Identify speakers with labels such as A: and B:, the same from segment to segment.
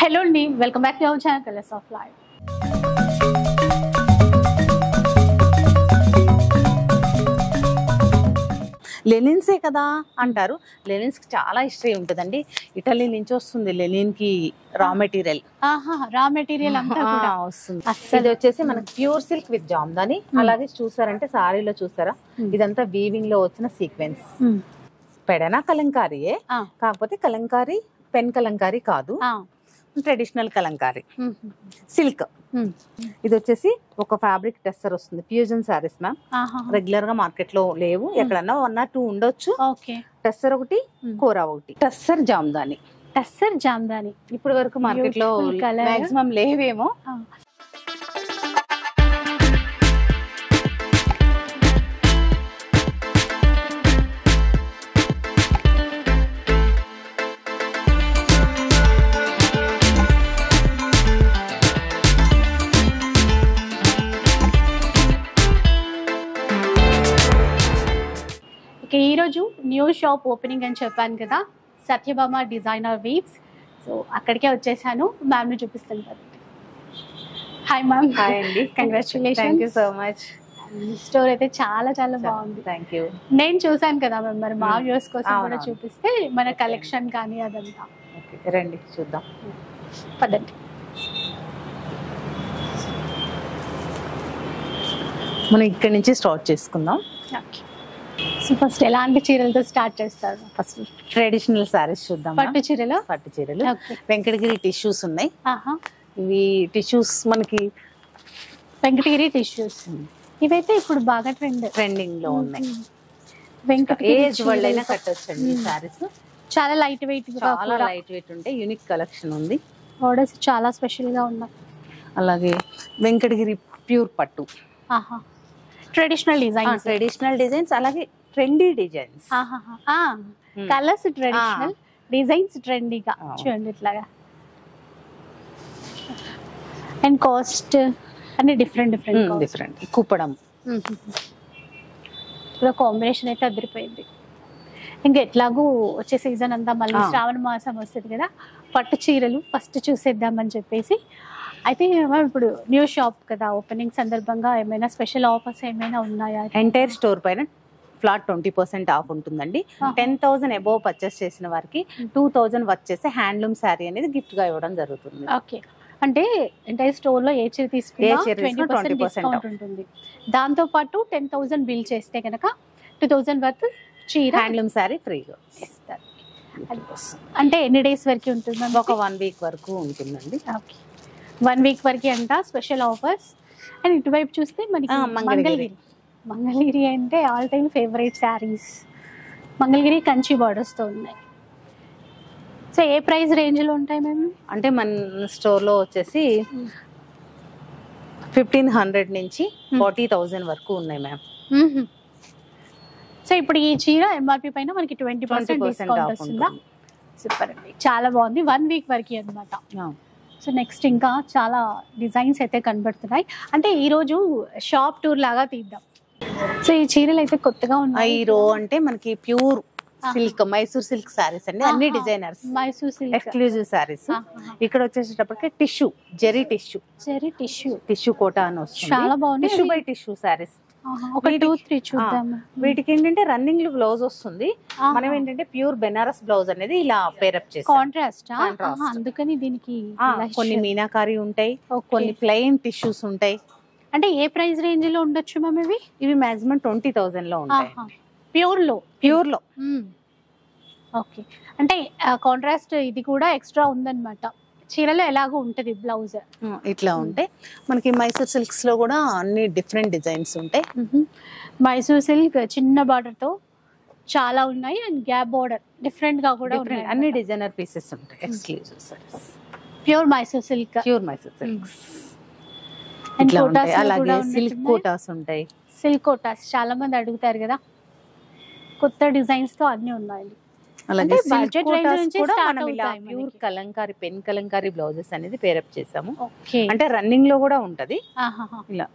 A: Hello అండి, welcome back to our channel colours of life.
B: లెనిన్సే కదా అంటారు. లెనిన్స్కి చాలా హిస్టరీ ఉంటుందండి. ఇటలీ నుంచి వస్తుంది లెనిన్కి రా మెటీరియల్.
A: రా మెటీరియల్ అంతా కూడా
B: వస్తుంది. ఇది వచ్చేసి మనకి ప్యూర్ సిల్క్ విత్ జామ్దాని. అలాగే చూసారంటే సారీలో చూసారా, ఇదంతా వీవింగ్ లో వచ్చిన సీక్వెన్స్. పెడనా కలంకారీయే, కాకపోతే కలంకారీ పెన్ కలంకారీ కాదు, ట్రెడిషనల్ కలంకారీ సిల్క్. ఇది వచ్చేసి ఒక ఫ్యాబ్రిక్ టెస్సర్ వస్తుంది. ఫ్యూజన్ సారీస్ మ్యామ్, రెగ్యులర్ గా మార్కెట్ లో లేవు, ఎక్కడన్నా 1 or 2 ఉండొచ్చు. టెస్సర్ ఒకటి, కోరా ఒకటి. టెస్సర్ జామ్దాని.
A: టెస్సర్ జామ్దాని
B: ఇప్పటి వరకు మార్కెట్ లో మాక్సిమం లేవేమో.
A: ఈరోజు న్యూ షాప్ ఓపెనింగ్ అని చెప్పాను కదా, సత్యభామ డిజైనర్ వీవ్స్. సో అక్కడికే వచ్చేసాను, మ్యామ్ని చూపిస్తాను కదా. Hi ma'am.
B: హాయ్ అండి,
A: congratulations.
B: Thank you so much.
A: Store అయితే చాలా చాలా బాగుంది.
B: Thank you.
A: నేను చూసాను కదా మ్యామ్, మరి మా వ్యూస్ కోసం కూడా చూపిస్తే మన కలెక్షన్ కానీ అదంతా.
B: రండి చూద్దాం,
A: పదండి.
B: మనం ఇక్కడి నుంచి స్టార్ట్ చేసుకుందాం.
A: ఓకే, సో ఫస్ట్ ఎలాంటి చీరలతో స్టార్ట్ చేస్తారు?
B: ఫస్ట్ ట్రెడిషనల్ సారీస్ చూద్దాం.
A: పట్టు చీరలు.
B: పట్టు చీరలు, వెంకటగిరి టిష్యూస్ ఉన్నాయి. ఇవి టిష్యూస్ మనకి
A: వెంకటగిరి టిష్యూస్. ఇవైతే ఇప్పుడు బాగా
B: ట్రెండింగ్ లో ఉన్నాయి.
A: వెంకటగిరి
B: వాళ్ళైనా కట్టొచ్చండి ఈ సారీస్.
A: చాలా లైట్ వెయిట్,
B: చాలా లైట్ వెయిట్ ఉంటాయి. యూనిక్ కలెక్షన్ ఉంది.
A: ఆర్డర్స్ చాలా స్పెషల్ గా ఉన్నాయి.
B: అలాగే వెంకటగిరి ప్యూర్ పట్టు,
A: ట్రెడిషనల్ డిజైన్స్.
B: ట్రెడిషనల్ డిజైన్స్, అలాగే trendy designs.
A: Colours traditional, designs ట్రెండీగా. చూడండి ఇట్లాగా. అండ్ కాస్ట్ అన్ని డిఫరెంట్
B: డిఫరెంట్. కుప్పడం
A: ఇప్పుడు కాంబినేషన్ అయితే అదిరిపోయింది. ఇంకా ఎట్లాగూ వచ్చే సీజన్ అంతా మళ్ళీ శ్రావణ మాసం వస్తుంది కదా, పట్టు చీరలు ఫస్ట్ చూసేద్దామని చెప్పేసి. అయితే ఇప్పుడు న్యూ షాప్ కదా, ఓపెనింగ్ సందర్భంగా ఏమైనా స్పెషల్ ఆఫర్స్ ఏమైనా ఉన్నాయా?
B: ఎంటైర్ స్టోర్ పైన ఫ్లాట్ 20% ఆఫ్ ఉంటుందండి. 10,000 అబోవ్ పర్చేస్ చేసిన వారికి 2,000 వచ్చేసి హ్యాండ్లూమ్ శారీ అనేది గిఫ్ట్ గా ఇవ్వడం జరుగుతుంది.
A: ఓకే, అంటే ఎంటైర్ స్టోర్ లో ఏ చీర తీసుకున్నా 20% డిస్కౌంట్ ఉంటుంది. దాంతో పాటు 10,000 బిల్ చేస్తే కనుక 2,000 వర్త్ చీర హ్యాండ్లూమ్ శారీ ఫ్రీగా ఇస్తారు. అంటే ఎన్ని డేస్ వరకు ఉంటుంది?
B: ఒక 1 వీక్ వరకు ఉంటుందండి.
A: ఓకే, 1 వీక్ వరకు అంట స్పెషల్ ఆఫర్స్. అండ్ ఇటువైపు చూస్తే మనకి మంగళగిరి అంటే all time favourite saris. Mangalagiri Kanchi బార్డర్స్తో ఉన్నాయి. సో ఏ ప్రైస్ రేంజ్లో ఉంటాయి మేము?
B: అంటే మన స్టోర్లో వచ్చేసి 1,500 నుంచి 40,000 వరకు ఉన్నాయి మ్యామ్.
A: సో ఇప్పుడు ఈ చీర ఎంఆర్పి పైన మనకి 20% డిస్కౌంట్ వస్తుందా? సూపర్ అండి, చాలా బాగుంది. 1 వీక్ వరకు అనమాట. సో నెక్స్ట్ ఇంకా చాలా డిజైన్స్ అయితే కనబడుతున్నాయి. అంటే ఈరోజు షాప్ టూర్ లాగా తీద్దాం. సో ఈ చీరలు అయితే కొత్తగా ఉన్నాయి.
B: ఈ రో అంటే మనకి pure silk, Mysore silk saris అండి. అన్ని designers,
A: Mysore silk
B: exclusive saris. ఇక్కడ వచ్చేసేటప్పటికి టిష్యూ, జెరీ టిష్యూ కోటా అని వస్తుంది.
A: చాలా బాగుంది.
B: Tissue by tissue saris.
A: ఒక 2-3 చూద్దాం.
B: వీటికి ఏంటంటే రన్నింగ్ బ్లౌజ్ వస్తుంది. మనం ఏంటంటే ప్యూర్ బెనారస్ బ్లౌజ్ అనేది ఇలా పేరప్ చేస్తాం.
A: కాంట్రాస్ట్, అందుకని దీనికి
B: కొన్ని మీనాకారి ఉంటాయి, కొన్ని ప్లెయిన్ టిష్యూస్ ఉంటాయి.
A: అంటే ఏ ప్రైస్ రేంజ్ లో ఉండొచ్చు మ్యామ్ ఇవి?
B: ఇవి మాక్సిమం 20,000 లో ఉంటాయి.
A: ప్యూర్ లో. ఓకే, అంటే కాంట్రాస్ట్ ఇది కూడా ఎక్స్ట్రా ఉందన్నమాట. చీరలో ఎలాగో ఉంటది బ్లౌజ్
B: ఇట్లా ఉంటాయి. మనకి మైసూర్ సిల్క్స్ లో కూడా అన్ని డిఫరెంట్ డిజైన్స్ ఉంటాయి.
A: మైసూర్ సిల్క్ చిన్న బార్డర్ తో చాలా ఉన్నాయి. అండ్ గ్యాప్ బార్డర్ డిఫరెంట్ గా కూడా ఉన్నాయి.
B: అన్ని డిజైనర్ పీసెస్ ఉంటాయి. Exclusive saris,
A: pure Mysore silk.
B: ఇట్లా ఉంటాయి. అలాగే సిల్క్ కోటాస్ ఉంటాయి.
A: సిల్క్ కోటాస్ చాలా మంది అడుగుతారు కదా, కొత్త డిజైన్స్ తో అన్ని ఉన్నాయి.
B: అలాగే బడ్జెట్ రేంజ్ నుంచి కూడా మనం ఇలా pure Kalamkari, pen Kalamkari blouses అనేది పేరప్ చేసాము. అంటే రన్నింగ్ లో కూడా ఉంటది. ఇలా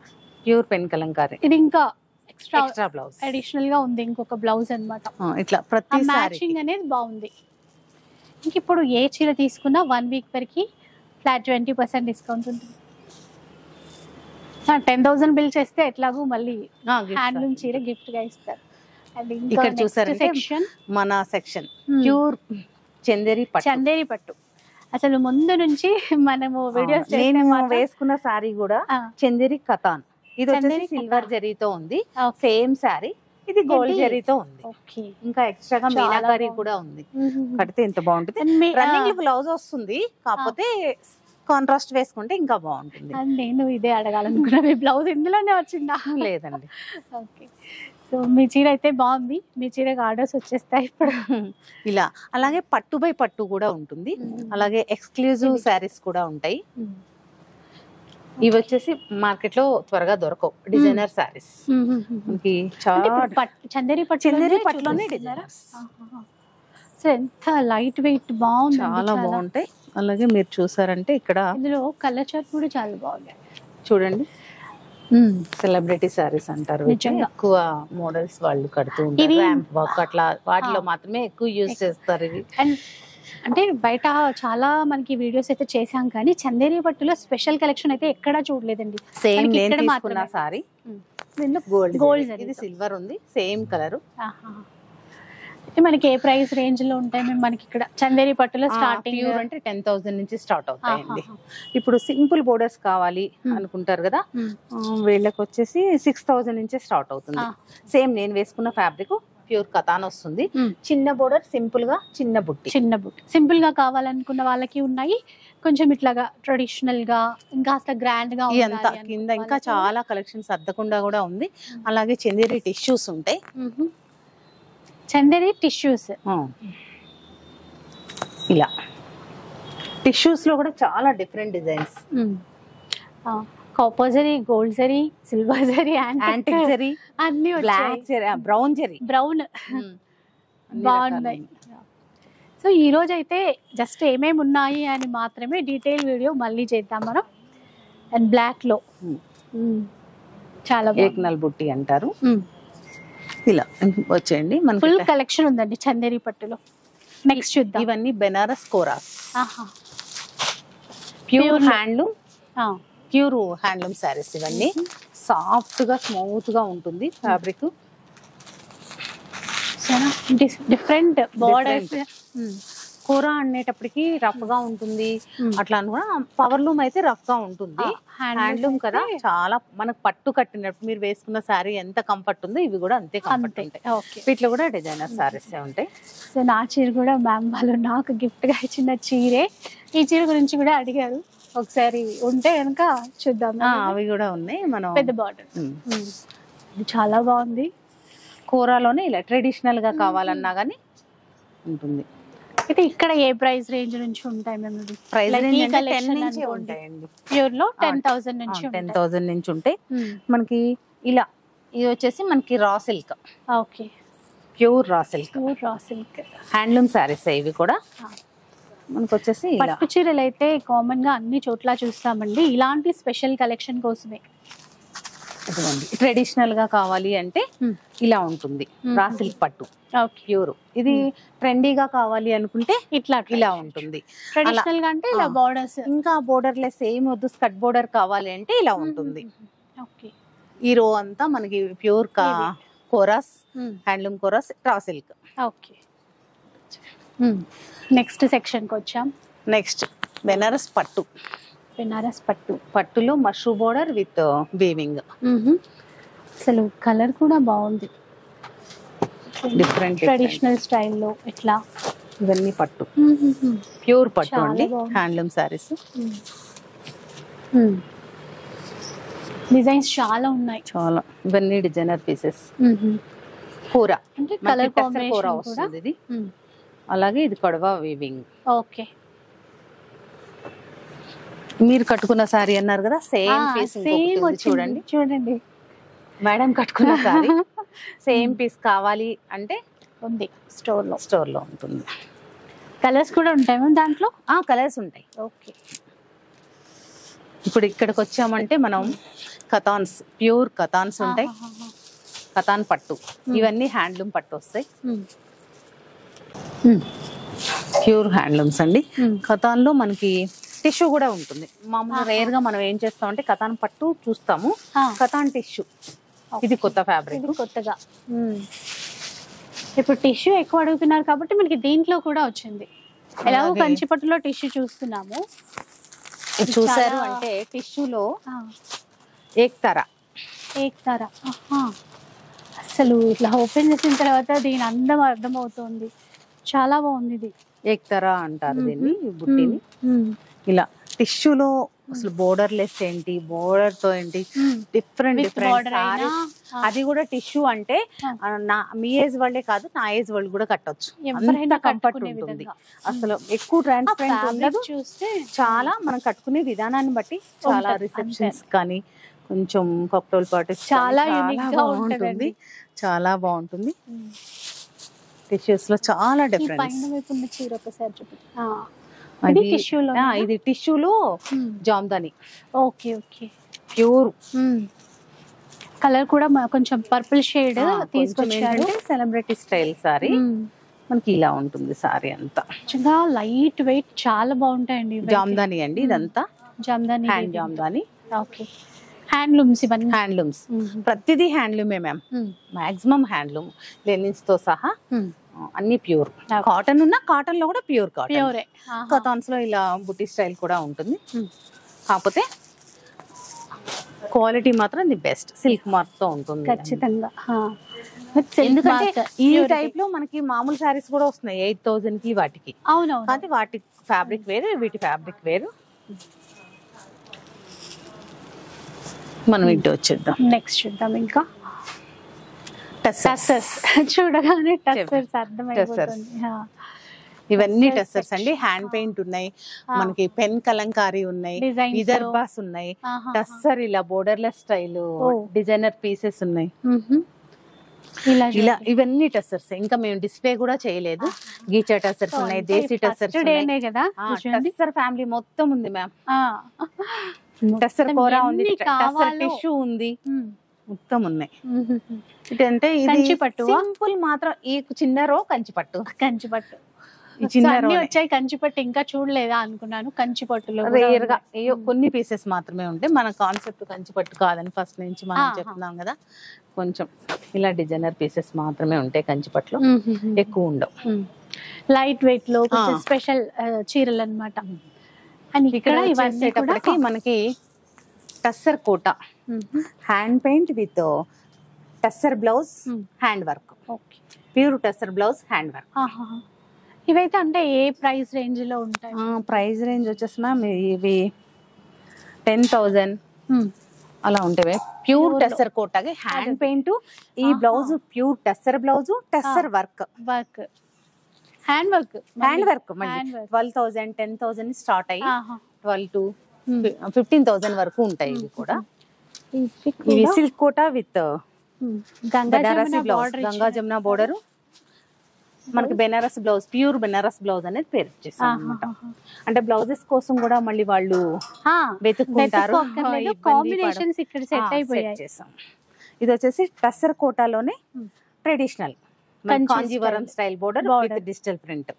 B: ప్యూర్ పెన్ కలంకారీ.
A: ఇది ఇంకా
B: ఎక్స్ట్రా బ్లౌజ్
A: అడిషనల్ గా ఉంది, ఇంకొక బ్లౌజ్ అన్నమాట.
B: ఇట్లా ప్రతి
A: మ్యాచింగ్ అనేది బాగుంది. ఇంక ఇప్పుడు ఏ చీర తీసుకున్నా 1 వీక్ వరకు ఫ్లాట్ 20% డిస్కౌంట్ ఉంటుంది. 10,000 బిల్ చేస్తే ఎట్లాగో మళ్ళీ హ్యాండ్లూమ్ చీర గిఫ్ట్ గా ఇస్తారు. అండ్
B: ఇక్కడ చూసారంటే
A: సెక్షన్
B: మన సెక్షన్ ప్యూర్ చందేరి పట్టు.
A: చందేరి పట్టు అసలు ముందు నుంచి మనము వీడియోస్
B: వేసుకున్న సారీ కూడా చందేరి కతాన్. ఇది వచ్చేసి సిల్వర్ జరీతో ఉంది, సేమ్ సారీ. ఇది గోల్డ్ జరీతో ఉంది. ఇంకా ఎక్స్ట్రాగా మీనాకారి కూడా ఉంది. కడితే ఎంత బాగుంటుంది. రన్నింగ్ బ్లౌజ్ వస్తుంది, కాకపోతే కాంట్రాస్ట్ వేసుకుంటే ఇంకా బాగుంటుంది.
A: నేను ఇదే అడగాలనుకున్నా, మీ బ్లౌజ్ ఇందులోనే వచ్చిందా?
B: లేదండి.
A: ఓకే, సో మీ చీర అయితే బాగుంది. మీ చీరకు ఆర్డర్స్ వచ్చేస్తాయి ఇప్పుడు.
B: ఇలా అలాగే పట్టు బై పట్టు కూడా ఉంటుంది, అలాగే ఎక్స్క్లూజివ్ శారీస్ కూడా ఉంటాయి. ఇవి వచ్చేసి మార్కెట్ లో త్వరగా దొరకవు డిజైనర్ శారీస్. మనకి
A: చందేరి
B: పట్టులోనే డిజైనర్స్.
A: సో ఎంత లైట్ వెయిట్ బాగుంది,
B: చాలా బాగుంటాయి. అలాగే మీరు చూసారంటే ఇక్కడ
A: ఇందులో కలర్ చార్ట్ కూడా చాలా బాగుంది.
B: చూడండి, సెలబ్రిటీ సారీస్ అంటారు. ఎక్కువ మోడల్స్ వాళ్ళు కడుతూ ఉంటారు. ర్యాంప్ వాక్ అట్లా వాటిలో మాత్రమే ఎక్కువ యూజ్ చేస్తారు ఇవి.
A: అండ్ అంటే బయట చాలా మనకి వీడియోస్ అయితే చేసాం, కానీ చందేరి పట్టులో స్పెషల్ కలెక్షన్ అయితే ఎక్కడా చూడలేదండి.
B: సేమ్ నేను తీసుకున్న సారీ గోల్డ్, ఇది సిల్వర్ ఉంది, సేమ్ కలర్.
A: మనకి ఏ ప్రైస్ రేంజ్ లో ఉంటాయి మనకి ఇక్కడ చందేరి పట్టులో? స్టార్టింగ్
B: అంటే 10,000 నుంచి స్టార్ట్ అవుతాయండి. ఇప్పుడు సింపుల్ బోర్డర్స్ కావాలి అనుకుంటారు కదా, వీళ్ళకి వచ్చేసి 6,000 నుంచే స్టార్ట్ అవుతుంది. సేమ్ నేను వేసుకున్న ఫ్యాబ్రిక్ ప్యూర్ కతాన్ వస్తుంది. చిన్న బోర్డర్, సింపుల్ గా చిన్న బుట్టి
A: సింపుల్ గా కావాలనుకున్న వాళ్ళకి ఉన్నాయి. కొంచెం ఇట్లాగా ట్రెడిషనల్ గా, ఇంకా గ్రాండ్ గా
B: కింద ఇంకా చాలా కలెక్షన్స్ అద్దకుండా కూడా ఉంది. అలాగే చందేరి టిష్యూస్ ఉంటాయి.
A: చందేరి టిష్యూస్
B: ఇలా టిష్యూస్ లో కూడా చాలా different designs.
A: Copper zari, gold zari, silver zari,
B: antique zari,
A: అన్ని
B: black zari, brown zari,
A: brown బాగున్నాయి. సో ఈ రోజు అయితే జస్ట్ ఏమేమి ఉన్నాయి అని మాత్రమే డీటెయిల్ వీడియో మళ్ళీ చేద్దాం మనం. అండ్ బ్లాక్ లో చాలా
B: ఏక్నల్ బుట్టి అంటారు. ఇలా వచ్చేయండి, మన
A: ఫుల్ కలెక్షన్ ఉందండి చందేరి పట్టులో. నెక్స్ట్ చూద్దాం.
B: ఇవన్నీ Banaras koras, pure handloom, pure handloom saris. ఇవన్నీ సాఫ్ట్ గా స్మూత్ గా ఉంటుంది ఫ్యాబ్రిక్.
A: Different borders.
B: కోరా అనేటప్పటికి రఫ్ గా ఉంటుంది, అట్లా కూడా. పవర్ లూమ్ అయితే రఫ్ గా ఉంటుంది, హ్యాండ్లూమ్ కదా చాలా మనకు పట్టు కట్టినప్పుడు మీరు వేసుకున్న శారీ ఎంత కంఫర్ట్ ఉందో ఇవి కూడా అంతే కంఫర్ట్ ఉంటాయి. వీటిలో కూడా డిజైనర్ శారీస్ ఉంటాయి.
A: సో నా చీర కూడా మ్యామ్ వాళ్ళు నాకు గిఫ్ట్ గా ఇచ్చిన చీరే. ఈ చీర గురించి కూడా అడిగారు, ఒకసారి ఉంటే కనుక చూద్దాం.
B: అవి కూడా ఉన్నాయి. మనం
A: పెద్ద బార్డర్ చాలా బాగుంది.
B: కోరాలోనే ఇలా ట్రెడిషనల్ గా కావాలన్నా గానీ ఉంటుంది.
A: అయితే ఇక్కడ ఏ ప్రైస్ రేంజ్ నుంచి ఉంటాయి మేము?
B: ప్రైస్ రేంజ్ 10 నుంచి ఉంటాయండి.
A: ప్యూర్ లో 10,000 నుంచి
B: 10,000 నుంచి ఉంటాయి మనకి. ఇలా ఇది వచ్చేసి మనకి raw silk.
A: Okay,
B: pure raw silk, handloom saris ఇవి కూడా. మనకు వచ్చేసి
A: పట్టు చీరలు అయితే కామన్ గా అన్ని చోట్ల చూస్తామండి. ఇలాంటి స్పెషల్ కలెక్షన్ కోసమే.
B: ట్రెడిషనల్ గా కావాలి అంటే ఇలా ఉంటుంది రా సిల్క్ పట్టు ప్యూర్. ఇది ట్రెండీగా కావాలి అనుకుంటే ఇలా ఉంటుంది.
A: ట్రెడిషనల్ గా అంటే ఇలా బోర్డర్స్,
B: ఇంకా బోర్డర్ లెస్ ఏం వద్దు, స్కట్ బోర్డర్ కావాలి అంటే ఇలా ఉంటుంది. ఈ రో అంతా మనకి pure కోరాస్, handloom కోరాస్, raw silk.
A: Okay, next section కి వచ్చాం.
B: నెక్స్ట్ బెనారస్ పట్టు.
A: బెనారస్ పట్టు,
B: పట్టులో మష్రూ బోర్డర్ విత్ వీవింగ్.
A: అసలు కలర్ కూడా బాగుంది,
B: డిఫరెంట్
A: ట్రెడిషనల్ స్టైల్లో. ఇట్లా
B: ఇవన్నీ పట్టు, ప్యూర్ పట్టు అండి, హ్యాండ్లూమ్ సారీస్.
A: డిజైన్స్ చాలా ఉన్నాయి,
B: చాలా. ఇవన్నీ డిజైనర్ పీసెస్. కూర
A: అంటే కలర్ కాంబినేషన్
B: కూర వస్తుంది ఇది. అలాగే ఇది కడవా వీవింగ్.
A: ఓకే,
B: మీరు కట్టుకున్న సారీ అన్నారు కదా, సేమ్ పీస్ చూడండి.
A: చూడండి
B: మేడం కట్టుకున్న సారీ సేమ్ పీస్ కావాలి అంటే
A: ఉంది స్టోర్ లో
B: ఉంటుంది.
A: కలర్స్ కూడా ఉంటాయి దాంట్లో?
B: కలర్స్ ఉంటాయి.
A: ఓకే,
B: ఇప్పుడు ఇక్కడికి వచ్చామంటే మనం కతాన్స్, ప్యూర్ కతాన్స్ ఉంటాయి. కతాన్ పట్టు, ఇవన్నీ హ్యాండ్లూమ్ పట్టు వస్తాయి. ప్యూర్ హ్యాండ్లూమ్స్ అండి. కతాన్ లో మనకి టిష్యూ కూడా ఉంటుంది. మామూలు రేర్ గా మనం ఏం చేస్తామంటే కథాన్ పట్టు చూస్తాము, కథాన్ టిష్యూ ఇది కొత్త ఫ్యాబ్రిక్,
A: కొత్తగా. ఇప్పుడు టిష్యూ ఎక్కువ అడుగుతున్నారు కాబట్టి మనకి దీంట్లో కూడా వచ్చింది. ఎలాగో కంచిపట్టులో టిష్యూ చూస్తున్నాము.
B: చూసారు అంటే టిష్యూలో ఏక్తారా
A: అసలు ఇట్లా ఓపెన్ చేసిన తర్వాత దీని అందం అర్థమవుతుంది. చాలా బాగుంది ఇది.
B: ఏక్తారా అంటారు దీన్ని, బుట్టిని. ఇలా టిష్యూలో అసలు బోర్డర్ లెస్ ఏంటి, బోర్డర్ తో ఏంటి, డిఫరెంట్ అది కూడా టిష్యూ అంటే మీ ఏజ్ వాళ్ళే కాదు, నా ఏజ్ వాళ్ళు కూడా కట్టొచ్చు. అంత కంఫర్ట్ ఉంటుంది. అసలు ఎక్కువ ట్రాన్స్పరెంట్ ఉండదు. చూస్తే చాలా మనం కట్టుకునే విధానాన్ని బట్టి చాలా రిసెప్షన్స్ కానీ కొంచెం కాక్టైల్ పార్టీస్
A: చాలా యూనిక్ గా ఉంటుంది.
B: చాలా బాగుంటుంది. టిష్యూస్ లో చాలా డిఫరెన్స్. ఇది టిష్యూలో jamdani.
A: Okay okay.
B: Pure
A: colour కూడా కొంచెం పర్పుల్ షేడ్ తీసుకొచ్చారు.
B: సెలబ్రిటీ స్టైల్ సారీ మనకి ఇలా ఉంటుంది. సారీ అంతా
A: లైట్ వెయిట్, చాలా బాగుంటాయండి.
B: జామ్దాని అండి ఇదంతా,
A: Jamdani,
B: hand Jamdani.
A: Okay. Handlooms ఇవన్నీ,
B: హ్యాండ్లూమ్స్ ప్రతిదీ హ్యాండ్లూమే మ్యామ్. మాక్సిమం హ్యాండ్లూమ్, లెనిన్స్ తో సహా అన్ని ప్యూర్. కాటన్ ఉన్న కాటన్ లో కూడా ప్యూర్ కాటన్. కాటన్స్ లో ఇలా బుట్టి స్టైల్ కూడా ఉంటుంది. కాకపోతే క్వాలిటీ మాత్రం ది బెస్ట్. సిల్క్ మార్క్ తో ఉంటుంది
A: ఖచ్చితంగా.
B: ఎందుకంటే ఈ టైప్ లో మనకి మామూలు శారీస్ కూడా వస్తున్నాయి 8,000 కి వాటికి.
A: అవునవును.
B: కానీ వాటి ఫ్యాబ్రిక్ వేరు, వీటి ఫ్యాబ్రిక్ వేరు. మనం ఇటు వచ్చేద్దాం.
A: నెక్స్ట్ చూద్దాం. ఇంకా టస్సర్స్ చూడగానే టస్సర్స్ అర్థమైపోతుంది.
B: ఇవన్నీ టస్సర్స్ అండి. హ్యాండ్ పెయింట్ ఉన్నాయి, మనకి పెన్ కలంకారీ ఉన్నాయి, విదర్భాస్ ఉన్నాయి, టస్సర్ ఇలా బోర్డర్లెస్ స్టైల్ డిజైనర్ పీసెస్ ఉన్నాయి. ఇలా ఇవన్నీ టస్సర్స్. ఇంకా మేము డిస్ప్లే కూడా చేయలేదు. గీచా టస్సర్స్ ఉన్నాయి, దేశీ టస్సర్స్ ఉన్నాయి. టస్సర్ ఫ్యామిలీ మొత్తం ఉంది మ్యామ్. టస్సర్ కోరా ఉంది, టస్సర్ టిష్యూ ఉంది, మొత్తం ఉన్నాయి. ఇటంటే ఇది సింపుల్ మాత్రం. ఈ చిన్న రో కంచిపట్టు
A: వచ్చాయి. కంచిపట్టు ఇంకా చూడలేదా అనుకున్నాను. కంచిపట్టులో
B: రేర్ గా కొన్ని పీసెస్ మాత్రమే ఉంటాయి. మన కాన్సెప్ట్ కంచిపట్టు కాదని ఫస్ట్ నుంచి మనం చెప్తున్నాం కదా. కొంచెం ఇలా డిజైనర్ పీసెస్ మాత్రమే ఉంటాయి కంచిపట్టులో, ఎక్కువ ఉండవు.
A: లైట్ వెయిట్ లో స్పెషల్ చీరలు అన్నమాట. అండ్ ఇక్కడ ఇవన్నీ
B: మనకి tussar Kota, hand paint with tussar blouse, hand work. Pure tussar blouse, hand work.
A: ఇవైతే అంటే ఏ ప్రైస్ రేంజ్ లో ఉంటాయి?
B: ప్రైస్ రేంజ్ వచ్చేసి మ్యామ్ ఇవి 10,000 అలా ఉంటాయి. ప్యూర్ టస్సర్ కోటకి హ్యాండ్ పెయింట్. ఈ blouse pure tussar blouse, tussar work.
A: Hand work
B: 12,000 10,000 start అయ్యి 12 to 15,000 వరకు ఉంటాయి. ఇవి కూడా ఇవి silk Kota with Banarasi blouse, Ganga Jamuna border. మనకి Banaras blouse, pure Banaras blouse అనేది పేరు వచ్చేసాం అన్నమాట. అంటే బ్లౌజెస్ కోసం కూడా మళ్ళీ వాళ్ళు వెతుక్కుంటారు. ఇది వచ్చేసి టస్సర్ కోటాలోనే traditional Kanjeevaram style border with digital print.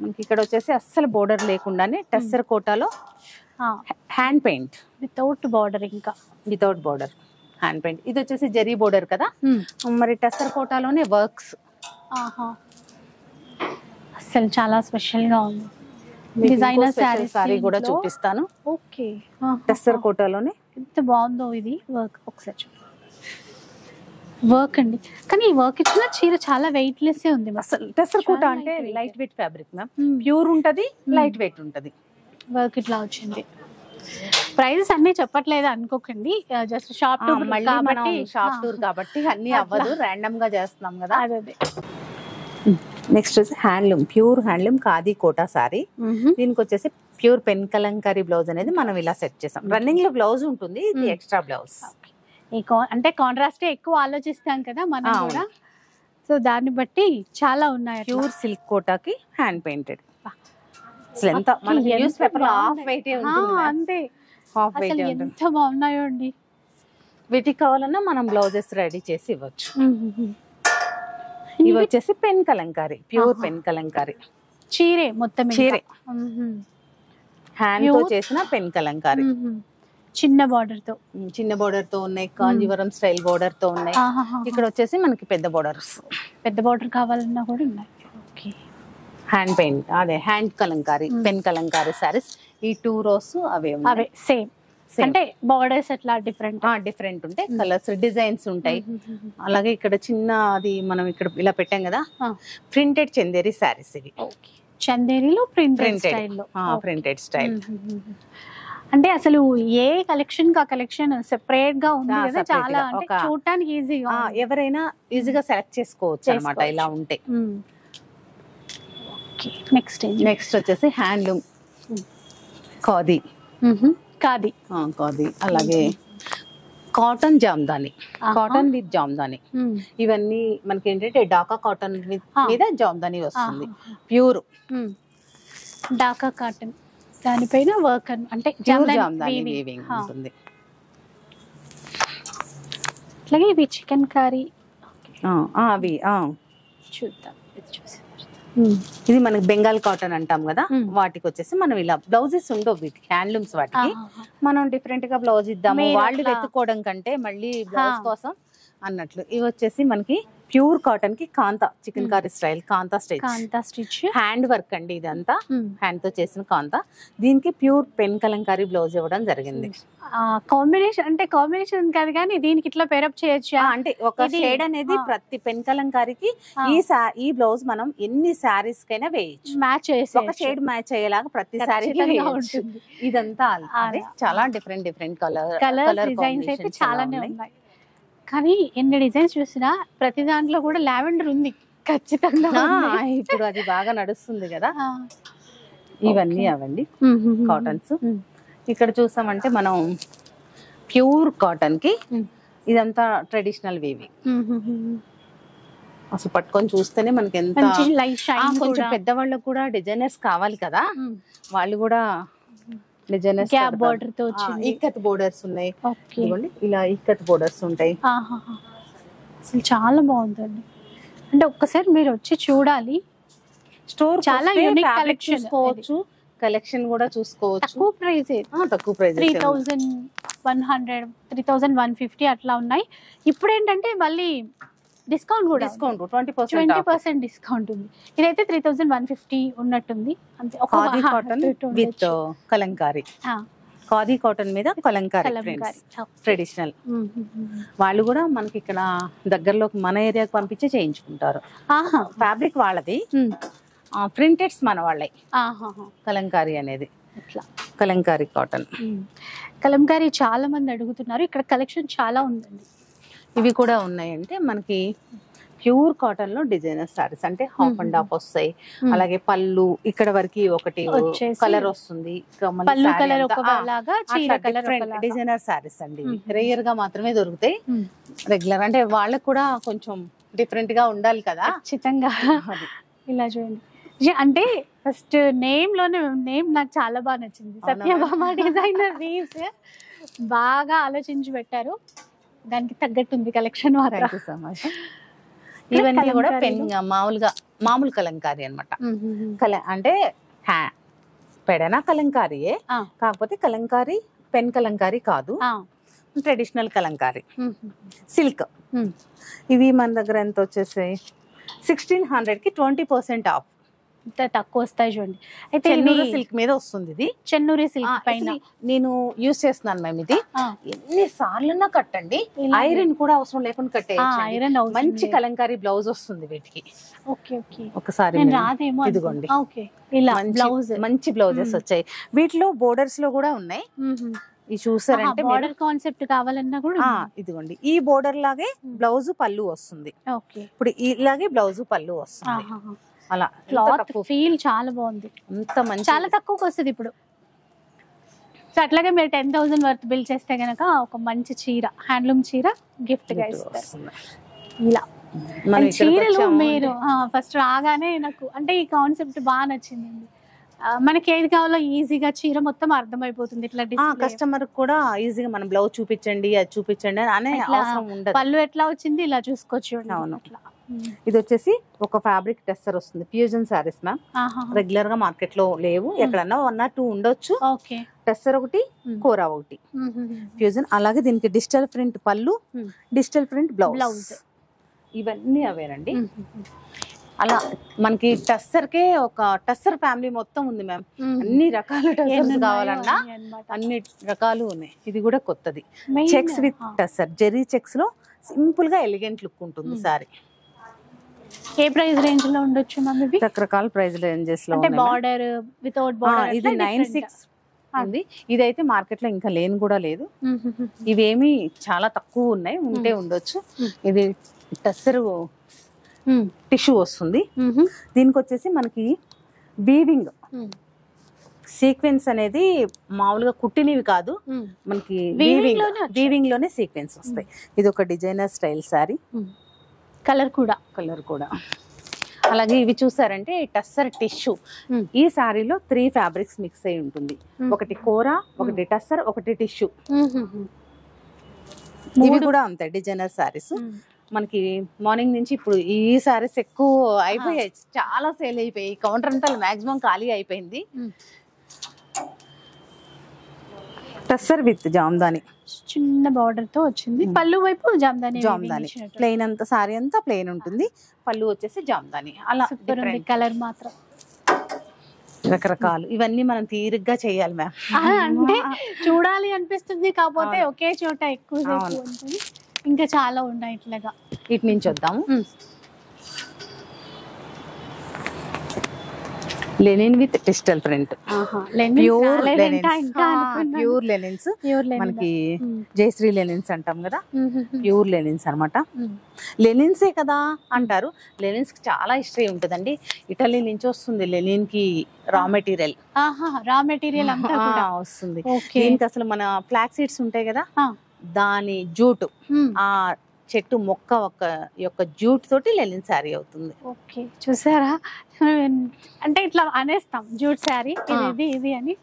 B: మనకి ఇక్కడ వచ్చేసి అస్సలు బోర్డర్ లేకుండానే టస్సర్ కోటాలో హ్యాండ్ పెయింట్
A: వితౌట్ బోర్డర్. ఇంకా
B: వితౌట్ బోర్డర్ హ్యాండ్ పెయింట్. ఇది వచ్చేసి జరీ బోర్డర్ కదా. మరి టస్సర్ కోటాలోనే వర్క్స్.
A: అసలు చాలా స్పెషల్ గా ఉంది. డిజైనర్
B: సారీ కూడా చూపిస్తాను.
A: ఓకే.
B: టస్సర్ కోటాలోనే
A: ఎంత బాగుందో ఇది వర్క్. ఒకసారి వర్క్ అండి. కానీ ఈ వర్క్ ఇచ్చిన చీర చాలా వెయిట్ లెస్ ఉంది.
B: అసలు టస్సర్ కోట అంటే light weight fabric ma'am. Pure ఉంటది, లైట్ వెయిట్ ఉంటది.
A: వర్క్ ఇట్లా వచ్చింది. ప్రైజెస్ అన్ని చెప్పట్లేదు అనుకోకండి, జస్ట్ షాప్ టూర్ కాబట్టి,
B: షాప్ టూర్ కాబట్టి అన్ని అవ్వదు, ర్యాండమ్ గా చేస్తున్నాం కదా.
A: అదే.
B: నెక్స్ట్ వచ్చి handloom, pure handloom khadi Kota sari. దీనికి వచ్చేసి ప్యూర్ పెన్ కలంకారీ బ్లౌజ్ అనేది మనం ఇలా సెట్ చేసాం. రన్నింగ్ లో బ్లౌజ్ ఉంటుంది, ఇది ఎక్స్ట్రా బ్లౌజ్.
A: అంటే కాంట్రాస్ట్ ఎక్కువ ఆలోచిస్తాం కదా మనం కూడా, సో దాన్ని బట్టి చాలా ఉన్నాయి.
B: ప్యూర్ సిల్క్ కోటాకి హ్యాండ్ పెయింటెడ్. అసలు ఎంత న్యూస్ పేపర్ హాఫ్ వెయిట్
A: అంతే. ఎంత బాగున్నాయో అండి.
B: వీటికి కావాలన్నా మనం బ్లౌజెస్ రెడీ చేసి ఇవ్వచ్చు. ఇవి వచ్చేసి pen Kalamkari, pure pen Kalamkari
A: చీరే, మొత్తం
B: చీరే. హ్యాండ్ తో చేసిన పెన్ కలంకారీ,
A: చిన్న బార్డర్ తో,
B: చిన్న బోర్డర్ తో ఉన్నాయి, కాంజీవరం స్టైల్ బోర్డర్ తో ఉన్నాయి. ఇక్కడ వచ్చేసి మనకి పెద్ద బోర్డర్స్,
A: పెద్ద బార్డర్ కావాలన్నా కూడా ఉన్నాయి. ఓకే,
B: హ్యాండ్ పెయింట్, అదే హ్యాండ్ కలంకారీ, పెన్ కలంకారీ సారీస్. ఈ 2 rows అవే
A: సేమ్, అంటే బార్డర్స్ ఎట్లా
B: డిఫరెంట్ ఉంటాయి, కలర్స్ డిజైన్స్ ఉంటాయి. అలాగే ఇక్కడ చిన్న అది మనం ఇక్కడ ఇలా పెట్టాం కదా, ప్రింటెడ్ చందేరి సారీస్ ఇవి.
A: చందేరిలో ప్రింటెడ్
B: స్టైల్.
A: అంటే అసలు ఏ కలెక్షన్ కా కలెక్షన్ సెపరేట్ గా ఉంది కదా, చాలా అంటే చూడటానికి ఈజీగా,
B: ఎవరైనా ఈజీగా సెలెక్ట్ చేసుకోవచ్చు అన్నమాట ఇలా ఉంటే. నెక్స్ట్ వచ్చేసి హ్యాండ్లూమ్ ఖాదీ, అలాగే cotton Jamdani, cotton with Jamdani. ఇవన్నీ మనకి ఏంటంటే డాకా కాటన్ మీద జామ్దాని వస్తుంది, ప్యూర్
A: డాకా కాటన్, దానిపైన వర్క్ అంటే
B: జామ్దాని వీవింగ్ ఉంటుంది.
A: అలాగే ఇవి చికెన్ కర్రీ
B: అవి
A: చూద్దాం.
B: ఇది మనకి బెంగాల్ కాటన్ అంటాం కదా, వాటికి వచ్చేసి మనం ఇలా బ్లౌజెస్ ఉండవు వీటికి, హ్యాండ్లూమ్స్ వాటికి. మనం డిఫరెంట్ గా బ్లౌజ్ ఇద్దాము, వాళ్ళు వెతుక్కోవడం కంటే మళ్ళీ బ్లౌజ్ కోసం అన్నట్లు. ఇవి వచ్చేసి మనకి ప్యూర్ కాటన్ కి కాంతా, చికెన్ కర్రీ స్టైల్ కాంతా స్టిచ్, హ్యాండ్ వర్క్ అండి ఇదంతా, హ్యాండ్ తో చేసిన కాంతా. దీనికి ప్యూర్ పెన్ కలంకారీ బ్లౌజ్ ఇవ్వడం జరిగింది.
A: కాంబినేషన్ అంటే కాంబినేషన్ కాదు కానీ దీనికి ఇట్లా పేరప్ చేయొచ్చు.
B: అంటే ఒక షేడ్ అనేది ప్రతి పెన్ కలంకారీకి ఈ బ్లౌజ్ మనం ఎన్ని సారీస్ కైనా వేయచ్చు,
A: మ్యాచ్
B: ఒక షేడ్ మ్యాచ్ అయ్యేలాగా ప్రతి సారీకి వేయచ్చు. ఇదంతా చాలా డిఫరెంట్ కలర్
A: డిజైన్స్ అయితే చాలానే ఉన్నాయి. కానీ ఎన్ని డిజైన్స్ చూసినా ప్రతి దాంట్లో కూడా లావెండర్ ఉంది ఖచ్చితంగా.
B: ఇప్పుడు అది బాగా నడుస్తుంది కదా. ఇవన్నీ అవండి కాటన్స్. ఇక్కడ చూసామంటే మనం ప్యూర్ కాటన్ కి ఇదంతా ట్రెడిషనల్ వీవింగ్. అసలు పట్టుకొని చూస్తేనే మనకి ఎంత, కొంచెం పెద్దవాళ్ళకు కూడా డిజైనర్స్ కావాలి కదా, వాళ్ళు కూడా డిజైనర్స్
A: బోర్డర్ తో
B: ఇక్కత్ బోర్డర్స్ ఉన్నాయి. ఇలా ఇక్కత్ బోర్డర్స్ ఉంటాయి.
A: అసలు చాలా బాగుందండి. అంటే ఒక్కసారి మీరు వచ్చి చూడాలి,
B: స్టోర్
A: చాలా యూనిక్ కలెక్షన్
B: చూసుకోవచ్చు, కలెక్షన్ కూడా చూసుకోవచ్చు.
A: తక్కువ ప్రైస్ 3100 3150 అట్లా ఉన్నాయి. ఇప్పుడు ఏంటంటే మళ్ళీ డిస్కౌంట్ 20% డిస్కౌంట్ ఉంది. ఇదైతే 3150 ఉన్నట్టుంది. అంతే.
B: Khadi cotton with Kalamkari, khadi cotton మీద కలంకారీ ట్రెడిషనల్. వాళ్ళు కూడా మనకి ఇక్కడ దగ్గరలో మన ఏరియాకి పంపించి చేయించుకుంటారు. ఫ్యాబ్రిక్ వాళ్ళది, ప్రింటెడ్స్ మన వాళ్ళే. కలంకారీ అనేది కలంకారీ కాటన్.
A: కలంకారీ చాలా మంది అడుగుతున్నారు. ఇక్కడ కలెక్షన్ చాలా ఉందండి.
B: ఇవి కూడా ఉన్నాయంటే మనకి ప్యూర్ కాటన్ లో డిజైనర్ సారీస్, అంటే హాఫ్ అండ్ హాఫ్ వస్తాయి. అలాగే పళ్ళు ఇక్కడ వరకు ఒకటి కలర్ వస్తుంది, డిజైనర్ సారీస్ అండి. రేయర్ గా మాత్రమే దొరుకుతాయి, రెగ్యులర్ అంటే వాళ్ళకు కూడా కొంచెం డిఫరెంట్ గా ఉండాలి కదా.
A: ఖచ్చితంగా. ఇలా చూడండి, అంటే ఫస్ట్ నేమ్ లోనే నేమ్ నాకు చాలా బాగా నచ్చింది. సత్యభామ డిజైనర్ వీవ్స్ బాగా ఆలోచించి పెట్టారు, దానికి తగ్గట్టుంది కలెక్షన్.
B: ఇవన్నీ కూడా పెన్ మామూలు కలంకారీ అనమాట. అంటే పెడనా కలంకారీయే, కాకపోతే కలంకారీ పెన్ కలంకారీ కాదు, ట్రెడిషనల్ కలంకారీ సిల్క్. ఇవి మన దగ్గర ఎంత వచ్చేసాయి, 1600 కి 20% ఆఫ్.
A: తక్కువ వస్తాయి చూడండి. అయితే
B: చెన్నూరు సిల్క్ మీద వస్తుంది ఇది.
A: చెన్నూరు సిల్క్ పైన నేను
B: యూజ్ చేస్తున్నాను మ్యామ్. ఇది ఎన్ని సార్లు కట్టండి, ఐరన్ కూడా అవసరం లేకుండా కట్టేయచ్చు. మంచి కలంకారీ బ్లౌజ్ వస్తుంది వీటికి. ఒకసారి ఇదిగోండి, మంచి బ్లౌజెస్ వచ్చాయి. వీటిలో బోర్డర్స్ లో కూడా ఉన్నాయి. ఇది చూసారంటే
A: బోర్డర్ కాన్సెప్ట్ కావాలన్నా కూడా
B: ఇదిగోండి, ఈ బోర్డర్ లాగే బ్లౌజ్ పళ్ళు వస్తుంది. ఇప్పుడు ఇలాగే బ్లౌజ్ పళ్ళు వస్తుంది. అలా
A: క్లాత్ ఫీల్ చాలా బాగుంది,
B: అంత మంచి,
A: చాలా తక్కువకి వస్తుంది ఇప్పుడు. సో అట్లాగే మీరు 10,000 వర్త్ బిల్ చేస్తే గనక ఒక మంచి చీర, హ్యాండ్లూమ్ చీర గిఫ్ట్ గా ఇస్తారు. ఇలా చీరలు మీరు ఫస్ట్ రాగానే నాకు అంటే ఈ కాన్సెప్ట్ బాగా నచ్చిందండి. మనకి ఏది కావాలో ఈజీగా చీర మొత్తం అర్థమైపోతుంది. ఇట్లా
B: కస్టమర్ కూడా ఈజీగా మనం బ్లౌజ్ చూపించండి, అది చూపించండి అనే అవసరం ఉండదు.
A: పళ్ళు ఎట్లా వచ్చింది ఇలా చూసుకోవచ్చు.
B: అవును,
A: అట్లా
B: ఇది వచ్చేసి ఒక ఫ్యాబ్రిక్ టెస్సర్ వస్తుంది, ఫ్యూజన్ సారీస్ మ్యామ్. రెగ్యులర్ గా మార్కెట్ లో లేవు, ఎక్కడన్నా 1 or 2 ఉండొచ్చు. టెస్సర్ ఒకటి, కోరా ఒకటి, ఫ్యూజన్. అలాగే దీనికి డిజిటల్ ప్రింట్ పళ్ళు, డిజిటల్ ప్రింట్ బ్లౌజ్, ఇవన్నీ అవేనండి. అలా మనకి టెస్సర్ కే ఒక టెస్సర్ ఫ్యామిలీ మొత్తం ఉంది మ్యామ్. అన్ని రకాల టెస్సర్స్ కావాలన్నా అన్ని రకాలు ఉన్నాయి. ఇది కూడా కొత్తది, checks with tussar, zari checks లో సింపుల్ గా ఎలిగెంట్ లుక్ ఉంటుంది సారీ.
A: ఏ ప్రైస్ రేంజ్ లో ఉండొచ్చు మ్యామ్ ఇవి?
B: రకరకాల ప్రైస్ రేంజెస్ లో.
A: అంటే బార్డర్ వితౌట్ బార్డర్
B: ఇది 96 ఉంది. ఇదైతే మార్కెట్ లో ఇంకా లేని కూడా లేదు. ఇవేమి చాలా తక్కువ ఉన్నాయి, ఉంటే ఉండొచ్చు. ఇది టెస్సర్ టిష్యూ వస్తుంది. దీనికి వచ్చేసి మనకి వీవింగ్ సీక్వెన్స్ అనేది మామూలుగా కుట్టినవి కాదు, మనకి వీవింగ్ లోనే సీక్వెన్స్ వస్తాయి. ఇది ఒక డిజైనర్ స్టైల్ సారీ.
A: కలర్
B: కూడా అలాగే ఇవి చూసారంటే టెస్సర్ టిష్యూ. ఈ సారీలో 3 ఫ్యాబ్రిక్స్ మిక్స్ అయి ఉంటుంది. ఒకటి కోరా, ఒకటి టెస్సర్, ఒకటి టిష్యూ. ఇవి కూడా అంతే డిజైనర్ సారీస్. మనకి మార్నింగ్ నుంచి ఇప్పుడు ఈ సారీస్ ఎక్కువ అయిపోయాయి, చాలా సేల్ అయిపోయాయి. కౌంటర్ అంతా మాక్సిమం ఖాళీ అయిపోయింది. టెస్సర్ విత్ జామ్దాని,
A: చిన్న బార్డర్ తో వచ్చింది. పళ్ళు వైపు జామ్దాని,
B: ప్లెయిన్ అంతా సారీ అంతా ప్లెయిన్ ఉంటుంది. పళ్ళు వచ్చేసి జామ్దాని. అలా
A: కలర్ మాత్రం
B: రకరకాలు. ఇవన్నీ మనం తీరిగ్గా చేయాలి మ్యామ్.
A: అంటే చూడాలి అనిపిస్తుంది, కాకపోతే ఒకే చోట ఎక్కువ ఉంటుంది. ఇంకా చాలా ఉన్నాయి ఇట్లాగా.
B: ఇటు నుంచి వద్దాము. Lenin with digital print, pure linens. మనకి జయశ్రీ లెనిన్స్ అంటాం కదా, ప్యూర్ లెనిన్స్ అనమాట. లెనిన్సే కదా అంటారు. లెనిన్స్ కి చాలా హిస్టరీ ఉంటుందండి. ఇటలీ నుంచి వస్తుంది లెనిన్ కి రా మెటీరియల్
A: అంతా
B: వస్తుంది. దీనికి అసలు మన ఫ్లాక్ సీడ్స్ ఉంటాయి కదా, దాని జూటు, ఆ చెట్టు మొక్క యొక్క జూట్ తోటి లెనిన్ శారీ అవుతుంది.
A: ఓకే, చూసారా? అంటే ఇట్లా అనేస్తాం జూట్ శారీ ఇది అని,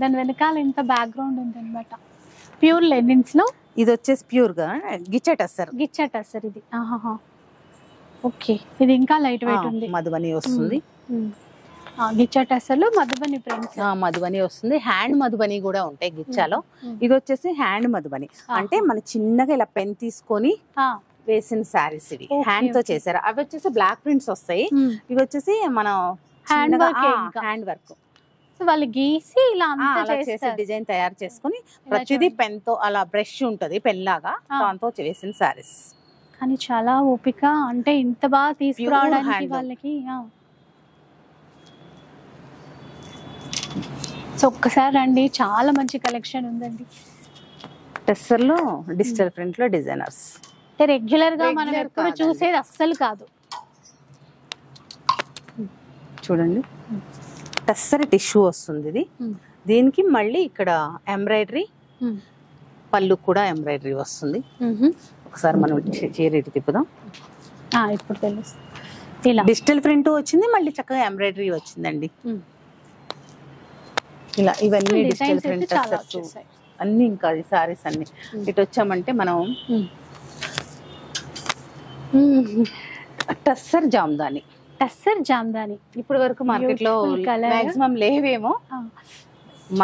A: దాని వెనకాల ఇంత బ్యాక్గ్రౌండ్ ఉంది అనమాట. ప్యూర్ లెనిన్స్ లో
B: ఇది వచ్చేసి ప్యూర్ గా గిచ్చ టెస్సర్
A: ఇది. ఓకే, ఇది ఇంకా లైట్ వెయిట్ ఉంది.
B: మధుబని వస్తుంది.
A: గిచ్చా టెస్సర్లో మధుబని ప్రింట్స్,
B: మధుబని వస్తుంది. హ్యాండ్ మధుబని కూడా ఉంటాయి గిచ్చాలో. ఇది వచ్చేసి హ్యాండ్ మధుబని, అంటే మన చిన్నగా ఇలా పెన్ తీసుకొని వేసిన శారీస్. ఇవి హ్యాండ్ తో చేశారు. అవి వచ్చేసి బ్లాక్ ప్రింట్స్ వస్తాయి. ఇవి వచ్చేసి మనం హ్యాండ్ వర్క్.
A: సో వాళ్ళు గీసి ఇలా
B: చేసి డిజైన్ తయారు చేసుకుని ప్రతిదీ పెన్ తో అలా బ్రష్ ఉంటది, పెన్ లాగా, దాంతో చేసిన శారీస్.
A: కానీ చాలా ఓపిక, అంటే ఇంత బాగా తీసుకురావడానికి వాళ్ళకి. సో ఒక్కసారి రండి, చాలా మంచి కలెక్షన్ ఉందండి.
B: టెస్సర్ లో డిజిటల్ ప్రింట్ లో డిజైనర్స్,
A: రెగ్యులర్ గా మనం ఎప్పుడు చూసేది అస్సలు కాదు.
B: చూడండి, టెస్సర్ టిష్యూ వస్తుంది ఇది. దీనికి మళ్ళీ ఇక్కడ ఎంబ్రాయిడరీ, పళ్ళు కూడా ఎంబ్రాయిడరీ వస్తుంది. ఒకసారి మనం చీర ఇటు తిప్పుదాం.
A: ఇప్పుడు తెలుస్తుంది.
B: డిజిటల్ ప్రింట్ వచ్చింది, మళ్ళీ చక్కగా ఎంబ్రాయిడరీ వచ్చిందండి. ఇలా ఇవన్నీ డిజిటల్ ప్రింట్ అన్ని. ఇంకా సారీస్ అన్ని ఇటు వచ్చామంటే మనం టెస్సర్ జామ్దాని ఇప్పటి వరకు మార్కెట్ లో మాక్సిమం లేవేమో.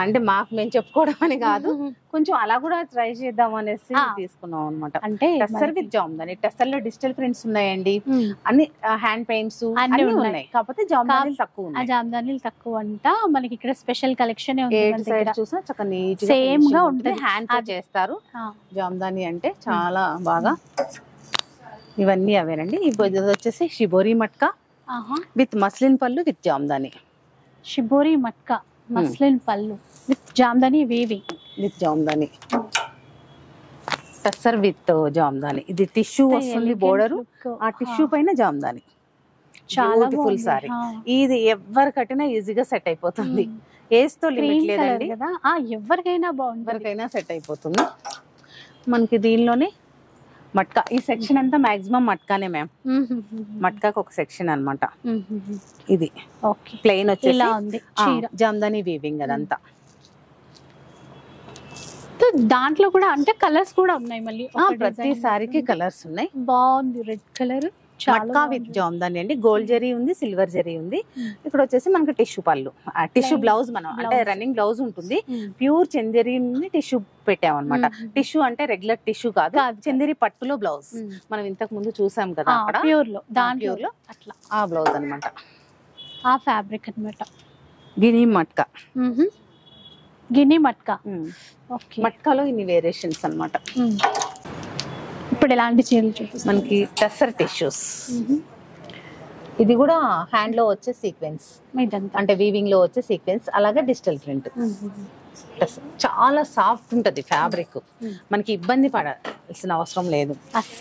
B: అంటే మేము చెప్పుకోవడం అని కాదు, కొంచెం అలా కూడా ట్రై చేద్దాం అనేసి తీసుకున్నాం అనమాట. అంటే టెస్సర్ విత్ జామ్దాని. టెస్సర్ లో డిజిటల్ ప్రింట్స్ ఉన్నాయండి, అన్ని హ్యాండ్ పెయింట్స్ అన్ని ఉన్నాయి. కాకపోతే జామ్దానీలు తక్కువ ఉన్నాయి.
A: జామ్దానీలు తక్కువ అంట. మనకి ఇక్కడ స్పెషల్ కలెక్షన్
B: చూసా చక్కగా నీట్
A: సేమ్ గా ఉంటుంది.
B: హ్యాండ్ తో చేస్తారు జామ్దాని అంటే చాలా బాగా. ఇవన్నీ అవేనండి. ఇది వచ్చేసి shibori matka with muslin pallu with jamdani.
A: Shibori matka muslin pallu with jamdani, weaving with
B: jamdani. Tussar with jamdani. ఇది టిష్యూ వస్తుంది బోర్డర్, ఆ టిష్యూ పైన జామ్దాని. చాలా బ్యూటిఫుల్ సారీ. ఇది ఎవరు కట్టినా ఈజీగా సెట్ అయిపోతుంది. ఏజ్ తో లిమిట్ లేదండి,
A: ఎవరికైనా బాగుంటుంది,
B: ఎవరికైనా సెట్ అయిపోతుంది. మనకి దీనిలోనే మట్కా, ఈ సెక్షన్ అంతా మాక్సిమం మట్కానే మ్యామ్. మట్కాకి ఒక సెక్షన్ అనమాట ఇది. ప్లెయిన్ వచ్చేసి జామ్దాని వీవింగ్ అదంతా.
A: దాంట్లో కూడా అంటే కలర్స్ కూడా ఉన్నాయి మళ్ళీ.
B: ప్రతి సారీకి కలర్స్ ఉన్నాయి.
A: బాగుంది red colour,
B: matka with Jamdani అండి. గోల్డ్ జరీ ఉంది, సిల్వర్ జరీ ఉంది. ఇక్కడ వచ్చేసి మనకి టిష్యూ పళ్ళు, టిష్యూ బ్లౌజ్, మనం అంటే రన్నింగ్ బ్లౌజ్ ఉంటుంది. ప్యూర్ చందేరి టిష్యూ పెట్టాం అనమాట. టిష్యూ అంటే రెగ్యులర్ టిష్యూ కాదు, చందేరి పట్టులో బ్లౌజ్. మనం ఇంతకు ముందు చూసాం కదా అక్కడ
A: ప్యూర్ లో, దాంట్లో అట్లా
B: ఆ బ్లౌజ్ అనమాట,
A: ఆ ఫ్యాబ్రిక్ అనమాట.
B: గిని మట్కా,
A: గిని మట్కా.
B: మట్కాలో ఇన్ని వేరియేషన్స్ అనమాట.
A: ఇప్పుడు ఎలాంటి చీరలు చూపిస్తాం?
B: మనకి టస్సర్ టిష్యూస్, ఇది కూడా హ్యాండ్ లో వచ్చే సీక్వెన్స్, అంటే వీవింగ్ లో వచ్చే సీక్వెన్స్, అలాగే డిజిటల్ ప్రింట్. చాలా సాఫ్ట్ ఉంటది ఫ్యాబ్రిక్, మనకి ఇబ్బంది పడాల్సిన అవసరం లేదు.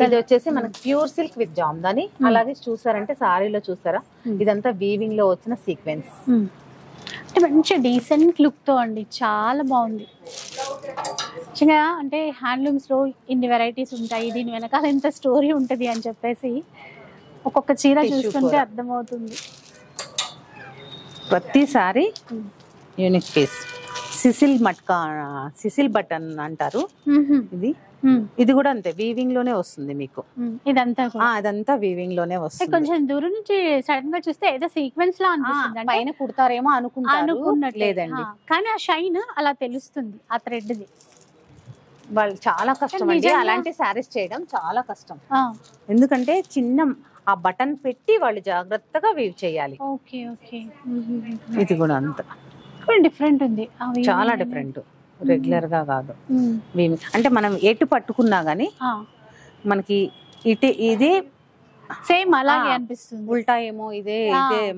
B: ఇది వచ్చేసి మనకి ప్యూర్ సిల్క్ విత్ జామ్దాని. అలాగే చూసారంటే సారీలో చూసారా, ఇదంతా వీవింగ్ లో వచ్చిన సీక్వెన్స్.
A: మంచి డీసెంట్ లుక్ తో అండి, చాలా బాగుంది. చిన్నగా అంటే హ్యాండ్లూమ్స్ లో ఇన్ని వెరైటీస్ ఉంటాయి, దీని వెనకాల ఎంత స్టోరీ ఉంటది అని చెప్పేసి ఒక్కొక్క చీర చూస్తుంటే అర్థమవుతుంది.
B: ప్రతిసారి యూనిక్ పీస్. సిసిల్ మట్కా, సిసిల్ బటన్ అంటారు ఇది. ఇది కూడా అంతే, వీవింగ్ లోనే వస్తుంది మీకు. ఇదంతా వీవింగ్ లోనే వస్తుంది.
A: కొంచెం దూరం నుంచి సడన్ గా చూస్తే ఏదో సీక్వెన్స్ లా అనిపిస్తుంది,
B: పైన కుడతారేమో అనుకున్నట్టు లేదండి,
A: కానీ ఆ షైన్ అలా తెలుస్తుంది ఆ థ్రెడ్ ది.
B: వాళ్ళు చాలా కష్టం అండి అలాంటి శారీస్ చేయడం, చాలా కష్టం. ఎందుకంటే చిన్న ఆ బటన్ పెట్టి వాళ్ళు జాగ్రత్తగా వీవ్ చేయాలి.
A: Okay okay.
B: ఇది కూడా అంత
A: డిఫరెంట్ ఉంది,
B: చాలా డిఫరెంట్, రెగ్యులర్ గా కాదు. అంటే మనం ఎటు పట్టుకున్నా గానీ మనకి ఇదే
A: సేమ్ అలాగే అనిపిస్తుంది.
B: ఉల్టా ఏమో ఇదే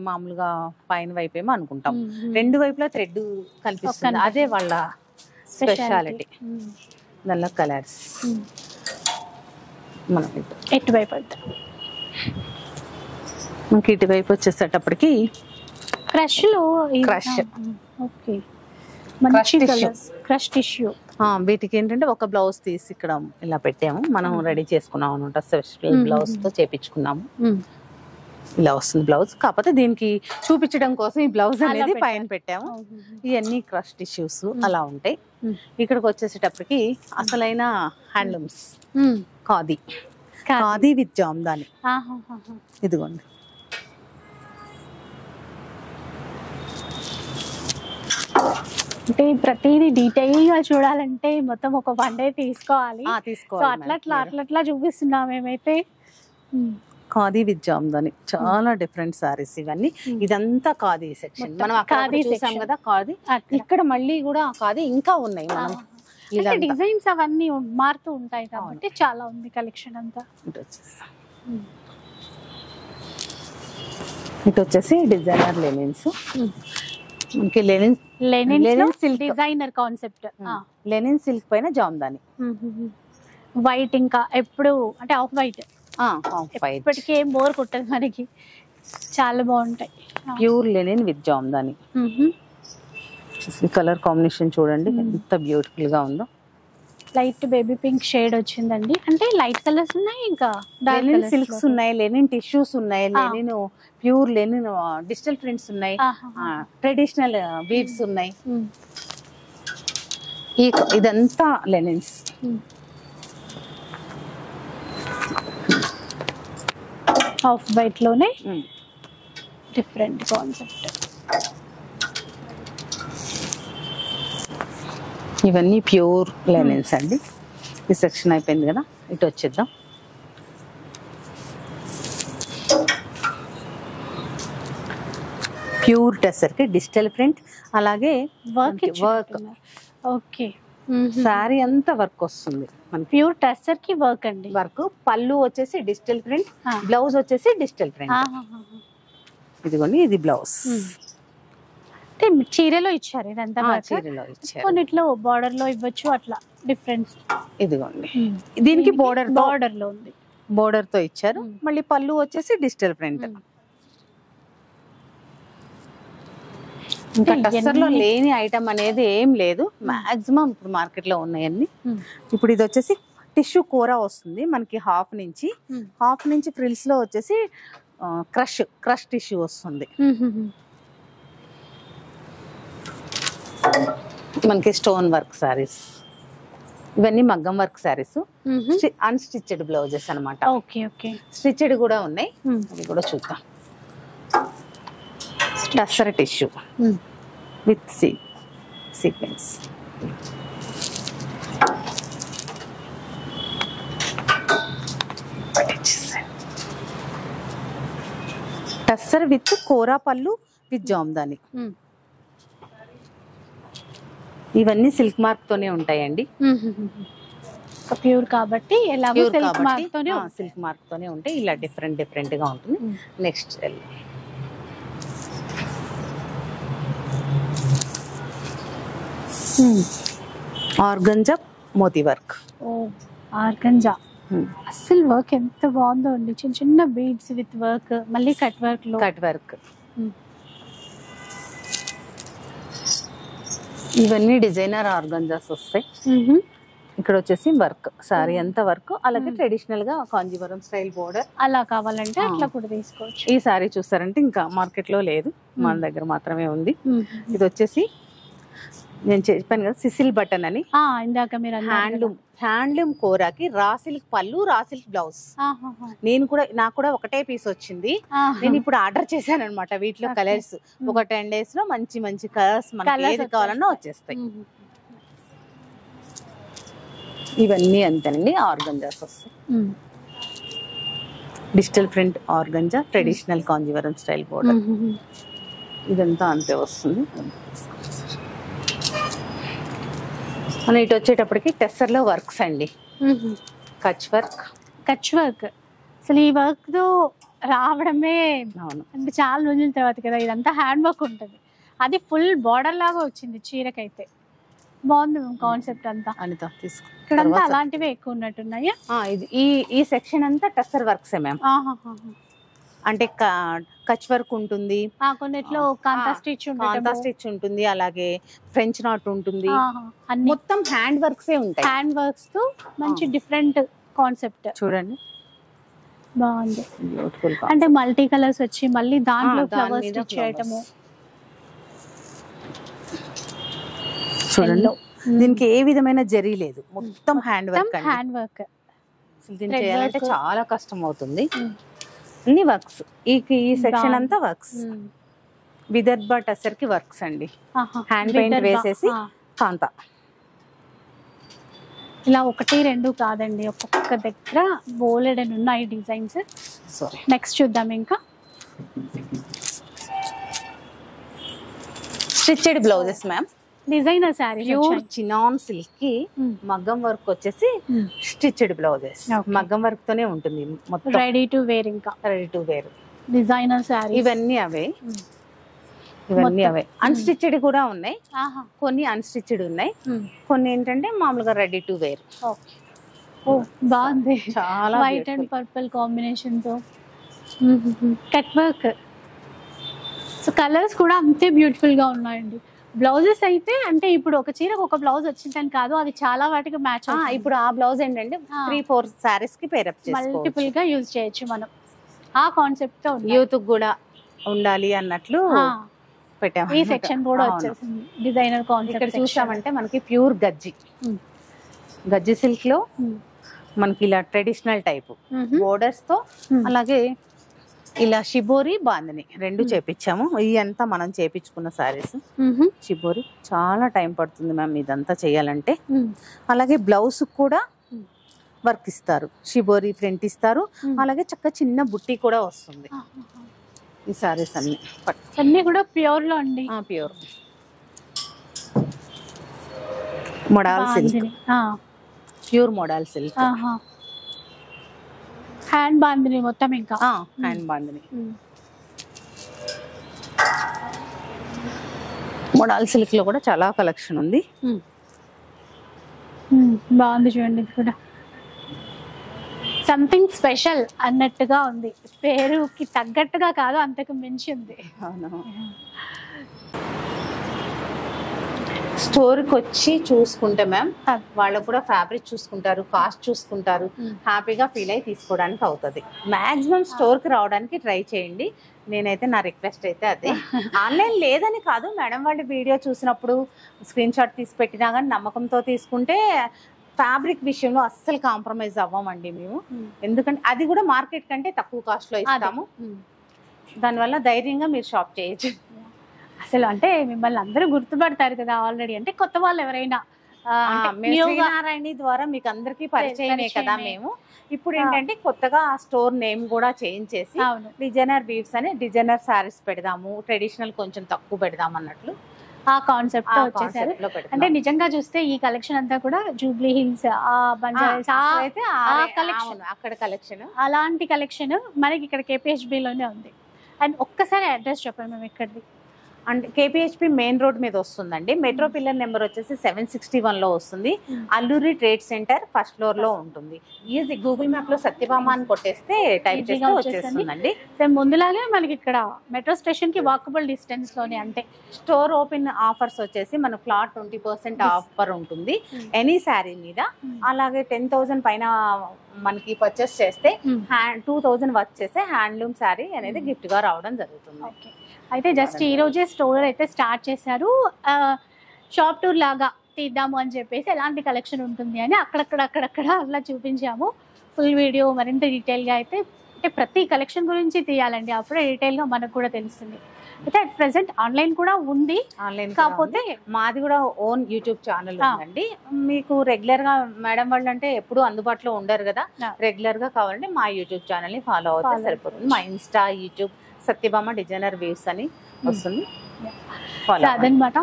B: మామూలుగా పైన వైపు ఏమో అనుకుంటాం, రెండు వైపులా థ్రెడ్ కనిపిస్తుంది. అదే వాళ్ళ స్పెషాలిటీ. నల్ల కలర్స్ మనకి
A: ఎటువైపు,
B: మనకి ఇటువైపు వచ్చేసేటప్పటికి
A: క్రష్ లో,
B: క్రష్.
A: ఓకే, మంచి కలర్స్, క్రష్ టిష్యూ.
B: వీటికి ఏంటంటే ఒక బ్లౌజ్ తీసి ఇక్కడ ఇలా పెట్టాము, మనం రెడీ చేసుకున్నాం అనమాట. స్పెషల్ బ్లౌజ్ తో చేపించుకున్నాము. ఇలా వస్తుంది బ్లౌజ్, కాకపోతే దీనికి చూపించడం కోసం ఈ బ్లౌజ్ అనేది పైన పెట్టాము. ఇవన్నీ క్రష్ టిష్యూస్ అలా ఉంటాయి. ఇక్కడికి వచ్చేసేటప్పటికి అసలైన హ్యాండ్లూమ్స్, ఖాదీ విత్ జామ్దాని. ఇదిగోండి,
A: అంటే ప్రతిదీ డీటెయిల్ గా చూడాలంటే మొత్తం ఒక 1 day తీసుకోవాలి. సో అట్లా చూపిస్తున్నాం మేమైతే.
B: ఖాదీ విత్ జామ్దాని, చాలా డిఫరెంట్ సారీస్ ఇవన్నీ. ఇదంతా ఖాదీ సెక్షన్, మనం అక్కడ చూసాం కదా ఖాదీ. ఇక్కడ మళ్ళీ కూడా ఖాదీ ఇంకా ఉన్నాయి. మనం
A: డిజైన్స్ అవన్నీ మారుతూ ఉంటాయి కాబట్టి చాలా ఉంది కలెక్షన్ అంతా.
B: ఇటు వచ్చేసి డిజైనర్ లెనిన్స్, మనకి
A: Lenin silk designer concept.
B: Lenin silk పైన జామ్దాని,
A: వైట్, ఇంకా ఎప్పుడు అంటే ఆఫ్ వైట్, ఇప్పటికీ ఏం బోర్ కొట్టదు మనకి, చాలా బాగుంటాయి.
B: Pure linen with Jamdani. Colour combination చూడండి ఎంత బ్యూటిఫుల్ గా ఉందో.
A: లైట్ బేబీ పింక్ షేడ్ వచ్చిందండి, అంటే లైట్ కలర్స్ ఉన్నాయి, ఇంకా
B: లెనిన్ సిల్క్స్ ఉన్నాయి, లెనిన్ టిష్యూస్ ఉన్నాయి, Lenin pure linen digital prints ఉన్నాయి, ట్రెడిషనల్ వీవ్స్ ఉన్నాయి. ఇదంతా లెనిన్స్.
A: ఆఫ్ వైట్ లోనే డిఫరెంట్ కాన్సెప్ట్.
B: ఇవన్నీ ప్యూర్ లెనిన్స్ అండి. ఈ సెక్షన్ అయిపోయింది కదా, ఇటు వచ్చేద్దాం. ప్యూర్ టెస్సర్ కి డిజిటల్ ప్రింట్, అలాగే వర్క్.
A: ఓకే,
B: సారీ అంతా వర్క్ వస్తుంది మనకి.
A: ప్యూర్ టెస్సర్ కి వర్క్ అండి.
B: వర్క్, పళ్ళు వచ్చేసి డిజిటల్ ప్రింట్, బ్లౌజ్ వచ్చేసి డిజిటల్ ప్రింట్. ఇదిగోండి, ఇది బ్లౌజ్.
A: చీరలో ఇచ్చారు ఇదంతా,
B: చీరలో ఇచ్చారు.
A: కొన్నిట్లో బార్డర్ లో ఇవ్వచ్చు, అట్లా డిఫరెన్స్.
B: ఇదిగోండి, దీనికి బోర్డర్
A: లో ఉంది,
B: బోర్డర్ తో ఇచ్చారు. మళ్ళీ పళ్ళు వచ్చేసి డిజిటల్ ప్రింట్. ఇంకా టస్సర్ లో లేని ఐటమ్ అనేది ఏం లేదు, మాక్సిమం ఇప్పుడు మార్కెట్ లో ఉన్నాయన్ని. ఇప్పుడు ఇది వచ్చేసి టిష్యూ కూర వస్తుంది మనకి, హాఫ్ నుంచి ఫ్రిల్స్ లో వచ్చేసి క్రష్ టిష్యూ వస్తుంది మనకి. స్టోన్ వర్క్ సారీస్ ఇవన్నీ మగ్గం వర్క్ శారీస్, అన్స్టిచ్డ్ బ్లౌజెస్ అనమాట.
A: Okay okay.
B: స్టిచ్డ్ కూడా ఉన్నాయి, అవి కూడా చూద్దాం. Tussar tissue with sequence. Tussar with kora pallu with Jamdani. ఇవన్నీ సిల్క్ మార్క్ తోనే ఉంటాయండి.
A: ప్యూర్ కాబట్టి సిల్క్
B: మార్క్ తోనే ఉంటాయి. ఇలా డిఫరెంట్ గా ఉంటుంది. నెక్స్ట్ ఆర్గంజా మోతీ వర్క్.
A: ఆర్గంజా అసలు వర్క్ ఎంత బాగుందో అండి. చిన్న చిన్న బీడ్స్ విత్ వర్క్, మళ్ళీ కట్ వర్క్.
B: ఇవన్నీ డిజైనర్ ఆర్గంజాస్ వస్తాయి. ఇక్కడ వచ్చేసి వర్క్, సారీ అంతా వర్క్. అలాగే ట్రెడిషనల్ గా కాంజీవరం స్టైల్ బోర్డర్
A: అలా కావాలంటే అట్లా కూడా తీసుకోవచ్చు.
B: ఈ సారీ చూసారంటే ఇంకా మార్కెట్ లో లేదు, మన దగ్గర మాత్రమే ఉంది. ఇది వచ్చేసి నేను చెప్పాను కదా సిసిల్ బటన్ అని,
A: ఇందాక మీరు
B: హ్యాండ్లూమ్ కోరాకి రా సిల్క్ పళ్ళు, రా సిల్క్ బ్లౌజ్. నాకు కూడా ఒకటే పీస్ వచ్చింది. నేను ఇప్పుడు ఆర్డర్ చేశాను అనమాట. వీటిలో కలర్స్ ఒక 10 days లో మంచి మంచి కలర్స్ మనకి ఏది కావాలన్నా వచ్చేస్తాయి. ఇవన్నీ అంతేనండి, ఆర్గంజాస్ వస్తాయి. Digital print organza, traditional Kanjeevaram style border, ఇదంతా అంతే వస్తుంది. మన ఇటు వచ్చేటప్పటికి టెస్సర్ లో వర్క్స్ అండి. కచ్ వర్క్.
A: అసలు ఈ వర్క్ తో రావడమే అంటే చాలా రోజుల తర్వాత కదా. ఇదంతా హ్యాండ్ వర్క్ ఉంటుంది, అది ఫుల్ బార్డర్ లాగా వచ్చింది చీరకైతే. బాగుంది కాన్సెప్ట్ అంతా.
B: అనిత తీసుకో.
A: ఇక్కడంతా అలాంటివే ఎక్కువ ఉన్నట్టున్నాయా?
B: ఈ సెక్షన్ అంతా టెస్సర్ వర్క్స్ మ్యామ్. అంటే కచ్ వర్క్ ఉంటుంది,
A: కొన్నిట్లో కాంతా స్టిచ్
B: ఉంటుంది, అలాగే ఫ్రెంచ్ నాట్ ఉంటుంది. మొత్తం హ్యాండ్ వర్క్స్ ఉంటాయి.
A: హ్యాండ్ వర్క్స్ తో మంచి డిఫరెంట్ కాన్సెప్ట్
B: చూడండి,
A: బాగుంది. అంటే మల్టీ కలర్స్ వచ్చి మళ్ళీ దాంట్లో ఫ్లవర్స్ స్టిచ్ చేయటము
B: చూడండి. దీనికి ఏ విధమైన జరీ లేదు, మొత్తం హ్యాండ్
A: వర్క్.
B: దీన్ని చేయాలంటే చాలా కష్టం అవుతుంది. అన్ని వర్క్స్. ఈ సెక్షన్ అంతా వర్క్స్. విదర్భ టసర్ కి వర్క్స్ అండి. హ్యాండ్ పెయింట్ వేసేసి కాంతా.
A: ఇలా 1, 2 కాదండి, ఒక్కొక్క దగ్గర బోలెడన్ ఉన్నాయి డిజైన్స్. నెక్స్ట్ చూద్దాం. ఇంకా
B: stitched blouses ma'am.
A: Designer sorry,
B: pure chinon silk కి మగ్గం వర్క్ వచ్చేసి స్టిచ్డ్ బ్లౌజెస్. మగ్గం వర్క్ తోనే ఉంటుంది మొత్తం.
A: Ready to wear. ఇంకా
B: ready to wear
A: designer sari.
B: ఇవన్నీ అవే. అన్స్టిచ్డ్ కూడా ఉన్నాయి, కొన్ని అన్స్టిచ్డ్ ఉన్నాయి, కొన్ని ఏంటంటే మామూలుగా రెడీ టు వేర్.
A: బాగుంది,
B: చాలా
A: వైట్ అండ్ పర్పుల్ కాంబినేషన్ తో కట్ వర్క్. సో కలర్స్ కూడా అంతే బ్యూటిఫుల్ గా ఉన్నాయండి. బ్లౌజెస్ అయితే అంటే ఇప్పుడు ఒక చీరకు ఒక బ్లౌజ్ వచ్చిందని కాదు, అది చాలా వాటికి మ్యాచ్.
B: ఇప్పుడు ఆ బ్లౌజ్ ఏంటంటే 3-4 సారీస్ కి పేరప్ చేసుకోవచ్చు,
A: మల్టిపుల్ గా యూజ్ చేయొచ్చు మనం. ఆ కాన్సెప్ట్ తో
B: యూత్ కూడా ఉండాలి అన్నట్లు పెట్టాము.
A: ఈ సెక్షన్ కూడా వచ్చేసింది డిజైనర్ కాన్సెప్ట్.
B: ఇక్కడ చూసామంటే మనకి ప్యూర్ గజ్జి సిల్క్ లో మనకి ఇలా ట్రెడిషనల్ టైప్ బోర్డర్స్ తో, అలాగే ఇలా షిబోరి బాందిని 2 చేపించాము. ఇదంతా మనం చేపించుకున్న సారీస్. షిబోరి చాలా టైం పడుతుంది మ్యామ్ ఇదంతా చేయాలంటే. అలాగే బ్లౌజ్ కూడా వర్క్ ఇస్తారు, షిబోరి ప్రింట్ ఇస్తారు, అలాగే చిన్న బుట్టి కూడా వస్తుంది. ఈ సారీస్
A: అన్ని కూడా ప్యూర్ లో అండి.
B: Pure model silk, pure model silk.
A: Hand bandhani మొత్తం. ఇంకా
B: హ్యాండ్ బాందిని మోడల్ సిల్క్ లో కూడా చాలా కలెక్షన్ ఉంది.
A: బాగుంది చూడండి. ఇది కూడా సంథింగ్ స్పెషల్ అన్నట్టుగా ఉంది, పేరుకి తగ్గట్టుగా కాదు, అంతకు మించి ఉంది.
B: స్టోర్కి వచ్చి చూసుకుంటే మ్యామ్ వాళ్ళు కూడా ఫ్యాబ్రిక్ చూసుకుంటారు, కాస్ట్ చూసుకుంటారు, హ్యాపీగా ఫీల్ అయ్యి తీసుకోవడానికి అవుతుంది. మాక్సిమం స్టోర్కి రావడానికి ట్రై చేయండి. నేనైతే నా రిక్వెస్ట్ అయితే అదే. ఆన్లైన్ లేదని కాదు మేడం, వాళ్ళు వీడియో చూసినప్పుడు స్క్రీన్ షాట్ తీసి పెట్టినా కానీ నమ్మకంతో తీసుకుంటే ఫ్యాబ్రిక్ విషయంలో అస్సలు కాంప్రమైజ్ అవ్వమండి మేము, ఎందుకంటే అది కూడా మార్కెట్ కంటే తక్కువ కాస్ట్ లో ఇస్తాము. దానివల్ల ధైర్యంగా మీరు షాప్ చేయొచ్చు.
A: అసలు అంటే మిమ్మల్ని అందరూ గుర్తుపడతారు కదా ఆల్రెడీ, అంటే కొత్త వాళ్ళు ఎవరైనా
B: శ్రీనారాయణ ద్వారా మీకు అందరికి పరిచయమే కదా మేము. ఇప్పుడు ఏంటంటే కొత్తగా ఆ స్టోర్ నేమ్ కూడా చేంజ్ చేసి డిజైనర్ వీవ్స్ అని డిజైనర్ సారీస్ పెడదాము, ట్రెడిషనల్ కొంచెం తక్కువ పెడదాం అన్నట్లు
A: ఆ కాన్సెప్ట్ తో వచ్చేసారు. అంటే నిజంగా చూస్తే ఈ కలెక్షన్ అంతా కూడా జూబ్లీ హిల్స్,
B: అక్కడ కలెక్షన్,
A: అలాంటి కలెక్షన్ మనకి ఇక్కడ KPHB లోనే ఉంది. అండ్ ఒక్కసారి అడ్రస్ చెప్పండి మేము ఎక్కడిది.
B: అండ్ KPHB మెయిన్ రోడ్ మీద వస్తుందండి. మెట్రో పిల్లర్ నెంబర్ వచ్చేసి 761 లో వస్తుంది. Alluri trade centre first floor లో ఉంటుంది. ఈజీ గూగుల్ మ్యాప్ లో సత్యభామ అని కొట్టేస్తే టైప్ చేస్తే వచ్చేస్తుందండి.
A: ముందులాగే మనకి ఇక్కడ మెట్రో స్టేషన్ కి వాకబుల్ డిస్టెన్స్ లోనే. అంటే
B: స్టోర్ ఓపెన్ ఆఫర్స్ వచ్చేసి మన ఫ్లాట్ 20% ఆఫర్ ఉంటుంది ఎనీ శారీ మీద. అలాగే 10,000 పైన మనకి పర్చేస్ చేస్తే 2,000 వర్క్ చేస్తే హ్యాండ్లూమ్ శారీ అనేది గిఫ్ట్ గా రావడం జరుగుతుంది.
A: అయితే జస్ట్ ఈ రోజే స్టోర్ అయితే స్టార్ట్ చేశారు. షాప్ టూర్ లాగా తీద్దాము అని చెప్పేసి ఎలాంటి కలెక్షన్ ఉంటుంది అని అక్కడక్కడ అలా చూపించాము. ఫుల్ వీడియో మరింత డీటెయిల్గా అయితే, అంటే ప్రతి కలెక్షన్ గురించి తీయాలండి, అప్పుడే డీటెయిల్గా మనకు కూడా తెలుస్తుంది. అయితే అట్ ప్రెసెంట్ ఆన్లైన్ కూడా ఉంది.
B: ఆన్లైన్ కాకపోతే మాది కూడా ఓన్ యూట్యూబ్ ఛానల్ ఉందండి. మీకు రెగ్యులర్ గా మేడం వాళ్ళు అంటే ఎప్పుడు అందుబాటులో ఉండరు కదా, రెగ్యులర్ గా కావాలంటే మా యూట్యూబ్ ఛానల్ ని ఫాలో అవుతే సరిపోతుంది. మా Insta, YouTube Satyabhama designer waves అని వస్తుంది.
A: అదనమాట.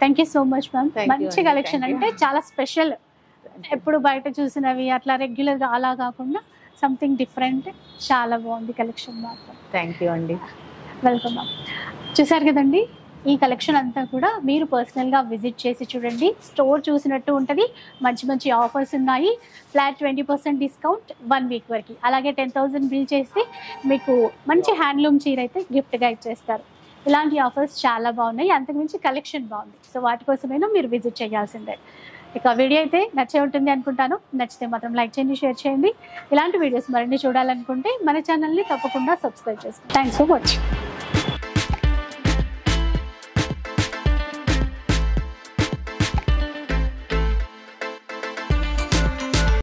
A: Thank you so much ma'am. మంచి కలెక్షన్, అంటే చాలా స్పెషల్. ఎప్పుడు బయట చూసినవి అట్లా రెగ్యులర్ గా అలా కాకుండా సంథింగ్ డిఫరెంట్. చాలా బాగుంది కలెక్షన్ మాత్రం.
B: థ్యాంక్ యూ అండి.
A: Welcome ma'am. చూసారు కదండి, ఈ కలెక్షన్ అంతా కూడా మీరు పర్సనల్గా విజిట్ చేసి చూడండి. స్టోర్ చూసినట్టు ఉంటుంది. మంచి మంచి ఆఫర్స్ ఉన్నాయి. ఫ్లాట్ 20% డిస్కౌంట్ 1 వీక్ వరకు. అలాగే 10,000 బిల్ చేస్తే మీకు మంచి హ్యాండ్లూమ్ చీర అయితే గిఫ్ట్గా ఇచ్చేస్తారు. ఇలాంటి ఆఫర్స్ చాలా బాగున్నాయి. అంతకుమించి కలెక్షన్ బాగుంది. సో వాటి కోసమైనా మీరు విజిట్ చేయాల్సిందే. ఇక వీడియో అయితే నచ్చే ఉంటుంది అనుకుంటాను. నచ్చితే మాత్రం లైక్ చేయండి, షేర్ చేయండి. ఇలాంటి వీడియోస్ మరిన్ని చూడాలనుకుంటే మన ఛానల్ని తప్పకుండా సబ్స్క్రైబ్ చేసుకోండి. Thanks for watching.